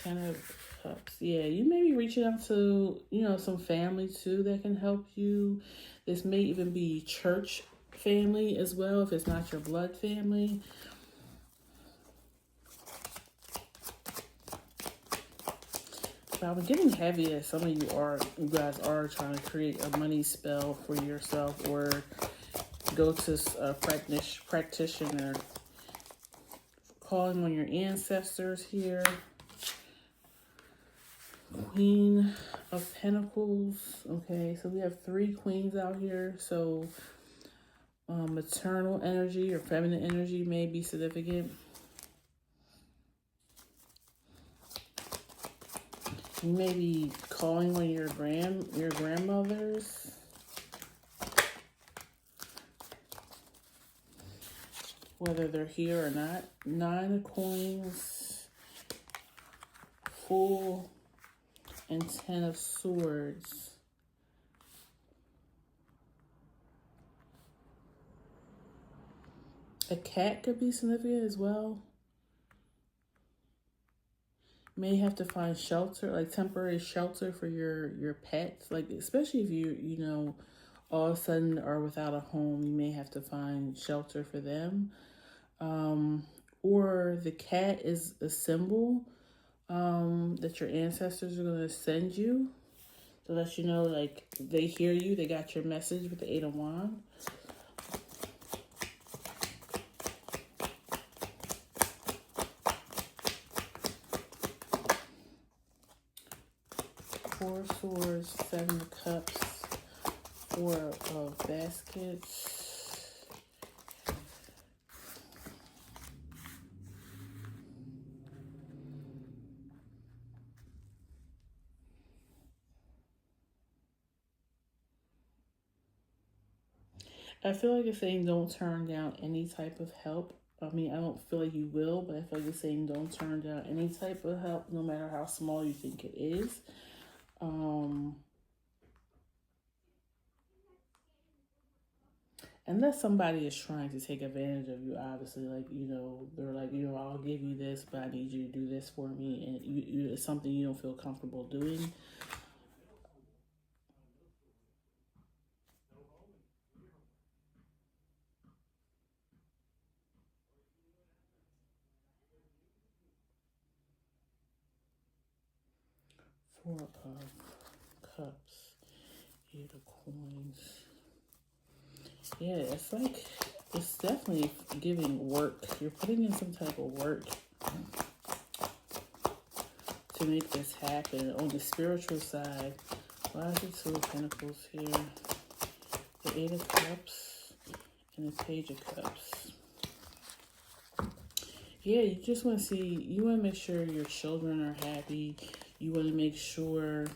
10 of Cups. Yeah, you may be reaching out to, some family too that can help you. This may even be church family as well if it's not your blood family. But I'm getting heavy that some of you guys are trying to create a money spell for yourself or go to a practitioner. Calling on your ancestors here. Queen of Pentacles. Okay, so we have 3 queens out here. So maternal energy or feminine energy may be significant. You may be calling on your grandmothers. Whether they're here or not. 9 of Coins. Fool. And 10 of Swords. A cat could be significant as well. May have to find shelter, like temporary shelter for your pets, like especially if you all of a sudden are without a home, you may have to find shelter for them. Or the cat is a symbol that your ancestors are going to send you to let you know, like, they hear you, they got your message with the Eight of Wands. Four of Swords, Seven of Cups, Four of Baskets. I feel like it's saying don't turn down any type of help. I mean, I don't feel like you will, but I feel like it's saying don't turn down any type of help, no matter how small you think it is. Unless somebody is trying to take advantage of you, obviously, like, they're like, I'll give you this, but I need you to do this for me, and it's something you don't feel comfortable doing. Four of Cups, Eight of Coins. Yeah, it's like, it's definitely giving work. You're putting in some type of work to make this happen. On the spiritual side, why is the Two of Pentacles here? The Eight of Cups and the Page of Cups. Yeah, you just want to see, you want to make sure your children are happy. You want to make sure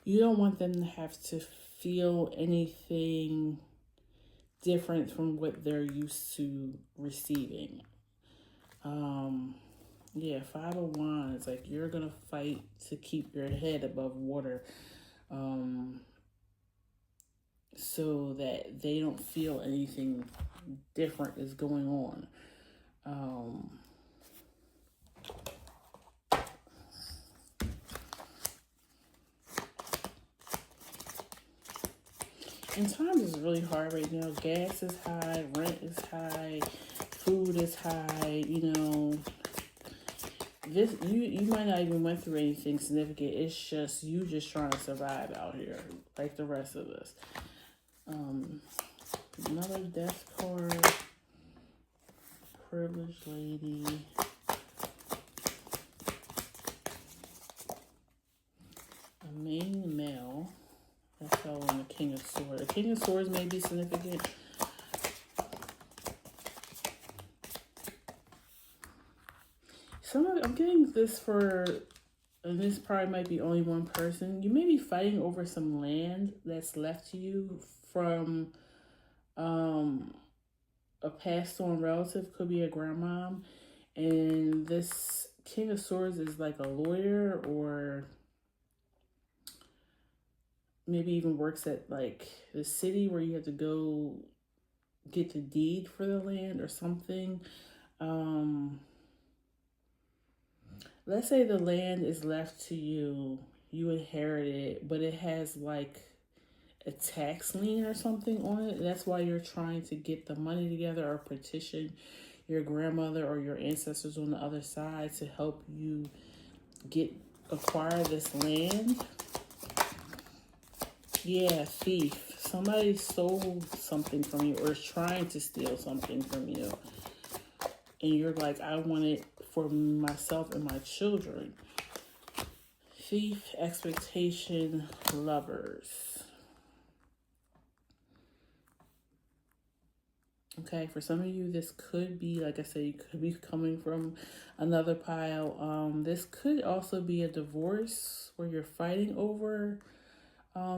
you don't want them to have to feel anything different from what they're used to receiving. Yeah, Five of Wands, like, you're going to fight to keep your head above water so that they don't feel anything different is going on. And times is really hard right now. Gas is high, rent is high, food is high, This you might not even went through anything significant. It's just you just trying to survive out here, like the rest of us. Another Death card, Privileged Lady. A main male. That fell on the King of Swords. The King of Swords may be significant. I'm getting this for, and this probably might be only one person. You may be fighting over some land that's left to you from a passed on relative, could be a grandmom. And this King of Swords is like a lawyer, or maybe even works at like the city where you have to go get the deed for the land or something. Let's say the land is left to you, you inherit it, but it has like a tax lien or something on it. That's why you're trying to get the money together or petition your grandmother or your ancestors on the other side to help you acquire this land. Yeah, thief. Somebody stole something from you or is trying to steal something from you. And you're like, I want it for myself and my children. Thief, expectation, Lovers. Okay, for some of you, this could be, like I said, you could be coming from another pile. This could also be a divorce where you're fighting over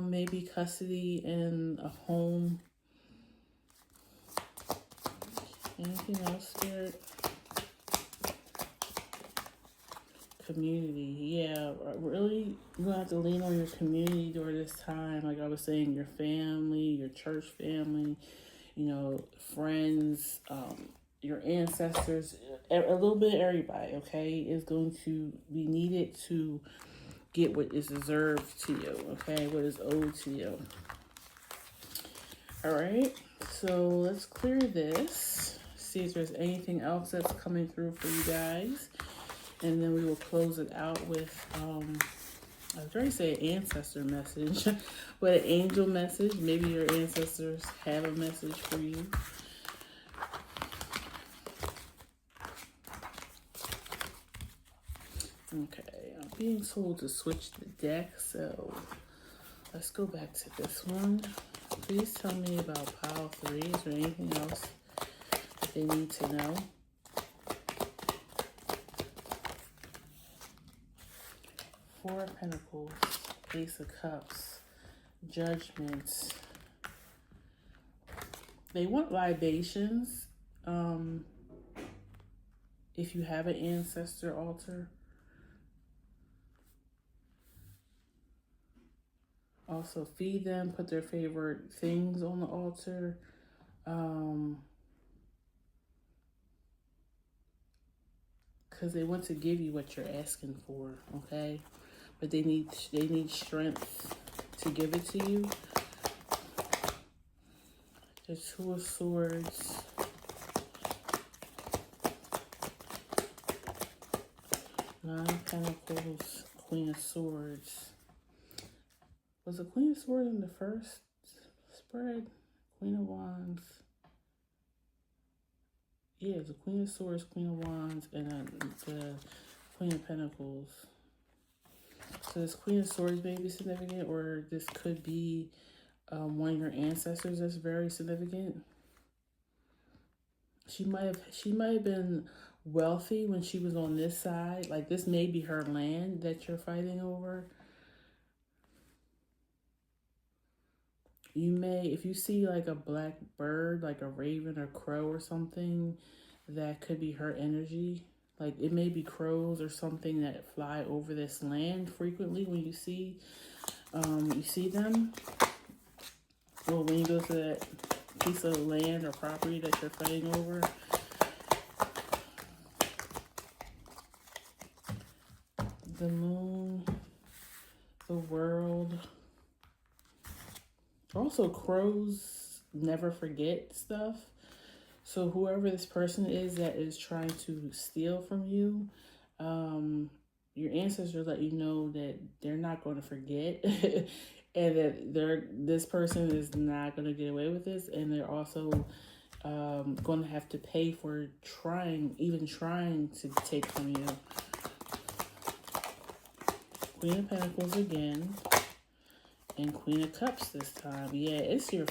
maybe custody in a home. Anything else, Spirit? Community. Yeah, really, you're going to have to lean on your community during this time. Like I was saying, your family, your church family, friends, your ancestors, a little bit of everybody, okay, is going to be needed to get what is deserved to you, okay? What is owed to you. All right, so let's clear this. See if there's anything else that's coming through for you guys. And then we will close it out with, I was trying to say an ancestor message, but an angel message. Maybe your ancestors have a message for you. Okay, I'm being told to switch the deck, so let's go back to this one. Please tell me about pile 3. Is there anything else that they need to know? Four of Pentacles, Ace of Cups, Judgment. They want libations. If you have an ancestor altar. Also feed them, put their favorite things on the altar. Because they want to give you what you're asking for, okay? But they need strength to give it to you. The Two of Swords. Nine of Pentacles, Queen of Swords. Was the Queen of Swords in the first spread? Queen of Wands. Yeah, the Queen of Swords, Queen of Wands, and the Queen of Pentacles. So this Queen of Swords may be significant, or this could be one of your ancestors that's very significant. She might have been wealthy when she was on this side. Like, this may be her land that you're fighting over. You may, if you see like a black bird, like a raven or crow or something, that could be her energy. Like, it may be crows or something that fly over this land frequently when you see them. Or when you go to that piece of land or property that you're fighting over. The Moon, the World. Also, crows never forget stuff. So whoever this person is that is trying to steal from you, your ancestors let you know that they're not going to forget. And that this person is not going to get away with this. And they're also going to have to pay for even trying to take from you. Queen of Pentacles again. And Queen of Cups this time. Yeah, it's your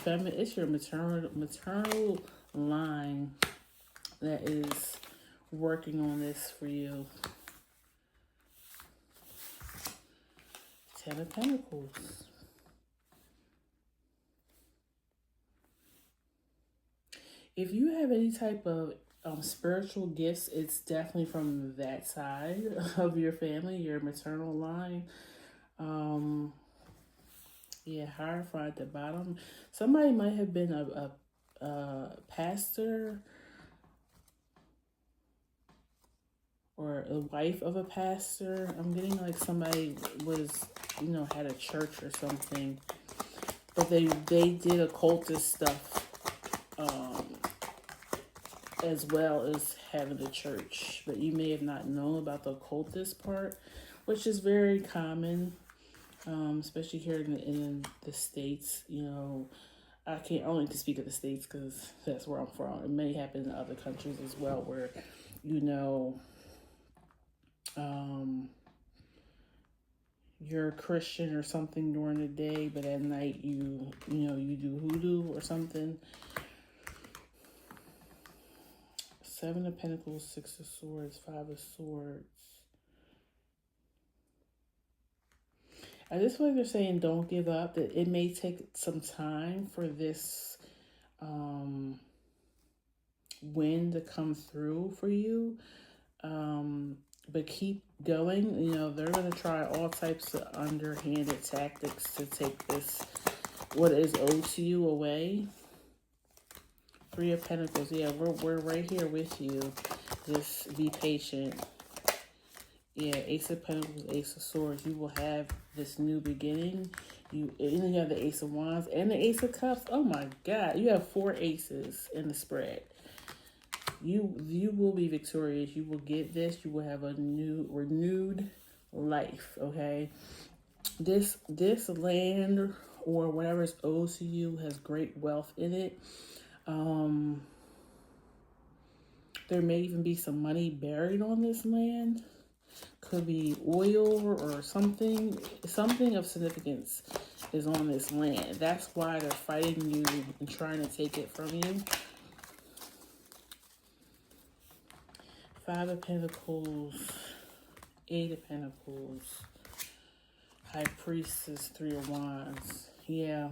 maternal line that is working on this for you. Ten of Pentacles. If you have any type of spiritual gifts, it's definitely from that side of your family, your maternal line. Yeah, Hierophant at the bottom. Somebody might have been a pastor or a wife of a pastor. I'm getting like somebody was, had a church or something. But they did occultist stuff as well as having a church. But you may have not known about the occultist part, which is very common. Especially here in the States, I can't only speak of the States because that's where I'm from. It may happen in other countries as well where, you're a Christian or something during the day, but at night you do hoodoo or something. Seven of Pentacles, Six of Swords, Five of Swords. I just feel like they're saying don't give up, that it may take some time for this win to come through for you. But keep going. They're going to try all types of underhanded tactics to take what is owed to you away. Three of Pentacles. Yeah, we're right here with you. Just be patient. Yeah, Ace of Pentacles, Ace of Swords. You will have this new beginning. You have the Ace of Wands and the Ace of Cups. Oh my God, you have 4 aces in the spread. You will be victorious. You will get this. You will have a new renewed life. Okay, this land or whatever is owed to you has great wealth in it. There may even be some money buried on this land. Could be oil or something of significance is on this land. That's why they're fighting you and trying to take it from you. 5 of Pentacles, 8 of Pentacles, High Priestess, 3 of Wands. Yeah,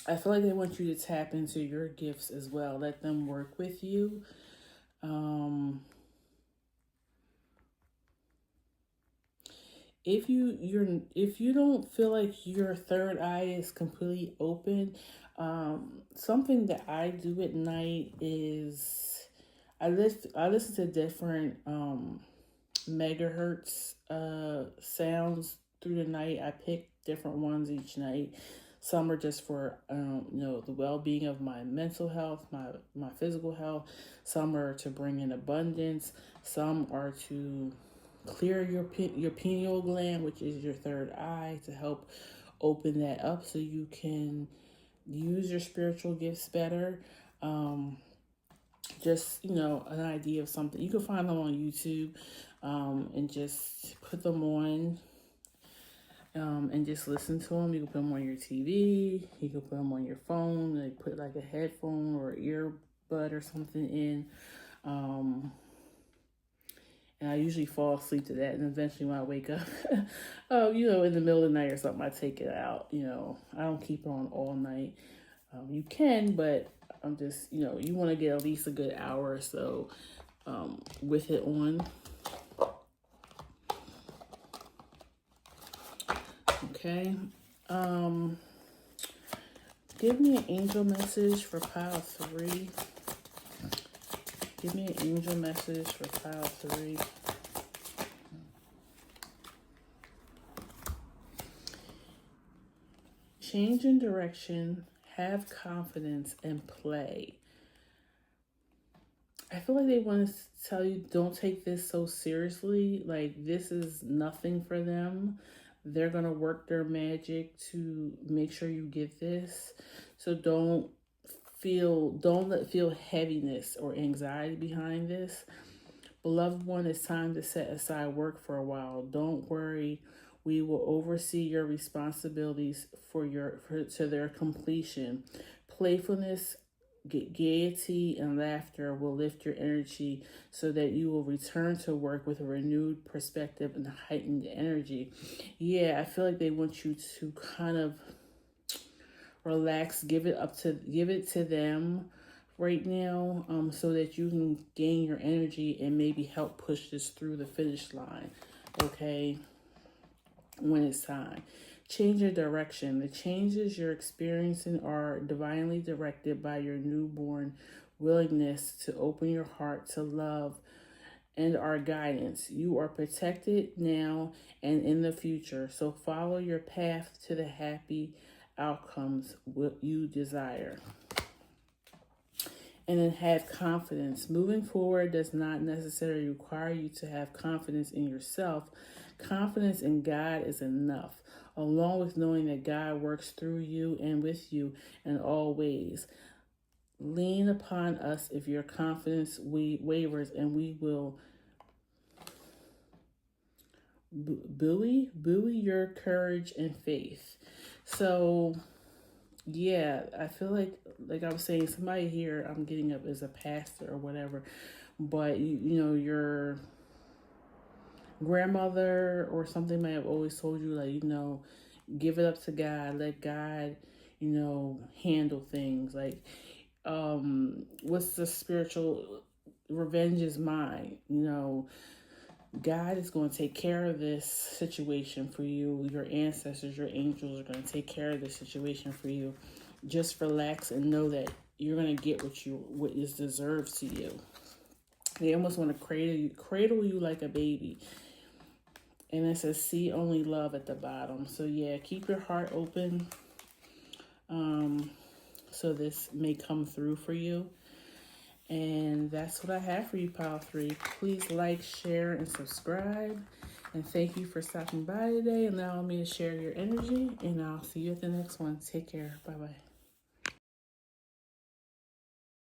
I feel like they want you to tap into your gifts as well. Let them work with you. If you don't feel like your third eye is completely open, something that I do at night is I listen to different megahertz sounds through the night. I pick different ones each night. Some are just for the well-being of my mental health, my physical health. Some are to bring in abundance. Some are to clear your pineal gland, which is your third eye, to help open that up so you can use your spiritual gifts better. Just an idea of something. You can find them on YouTube, and just put them on, and just listen to them. You can put them on your TV. You can put them on your phone. Like put like a headphone or earbud or something in. And I usually fall asleep to that. And eventually when I wake up, in the middle of the night or something, I take it out. I don't keep it on all night. You can, but I'm just, you want to get at least a good hour or so with it on. Okay. Give me an angel message for pile 3. Give me an angel message for pile 3. Change in direction, have confidence, and play. I feel like they want to tell you, don't take this so seriously. Like, this is nothing for them. They're going to work their magic to make sure you get this. So don't feel heaviness or anxiety behind this. Beloved one, it's time to set aside work for a while. Don't worry. We will oversee your responsibilities to their completion. Playfulness, gaiety, and laughter will lift your energy so that you will return to work with a renewed perspective and heightened energy. Yeah, I feel like they want you to kind of relax, give it to them right now, so that you can gain your energy and maybe help push this through the finish line. Okay, when it's time. Change your direction. The changes you're experiencing are divinely directed by your newborn willingness to open your heart to love and our guidance. You are protected now and in the future, so follow your path to the happy outcomes what you desire. And then have confidence. Moving forward does not necessarily require you to have confidence in yourself. Confidence in God is enough, along with knowing that God works through you and with you in all ways. Lean upon us if your confidence wavers, and we will buoy your courage and faith. So yeah, I feel like I was saying, somebody here I'm getting up as a pastor or whatever, but your grandmother or something may have always told you, like, give it up to God, let God, handle things. Like, what's the spiritual revenge is mine, God is going to take care of this situation for you. Your ancestors, your angels are going to take care of this situation for you. Just relax and know that you're going to get what is deserved to you. They almost want to cradle you like a baby. And it says see only love at the bottom. So yeah, keep your heart open. So this may come through for you. And that's what I have for you, Pile 3. Please like, share, and subscribe. And thank you for stopping by today and allowing me to share your energy. And I'll see you at the next one. Take care. Bye-bye.